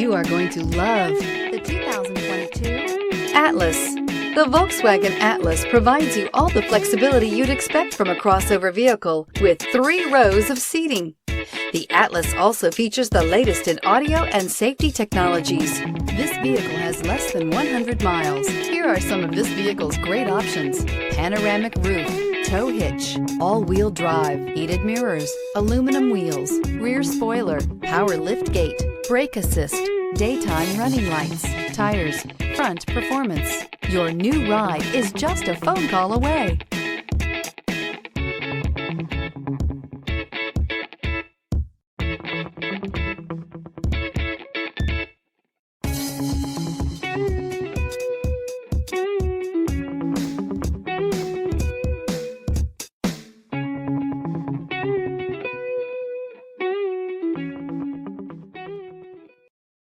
You are going to love the 2022 Atlas. The Volkswagen Atlas provides you all the flexibility you'd expect from a crossover vehicle with 3 rows of seating. The Atlas also features the latest in audio and safety technologies. This vehicle has less than 100 miles. Here are some of this vehicle's great options: panoramic roof, tow hitch, all-wheel drive, heated mirrors, aluminum wheels, rear spoiler, power liftgate, brake assist, daytime running lights, tires, front performance. Your new ride is just a phone call away.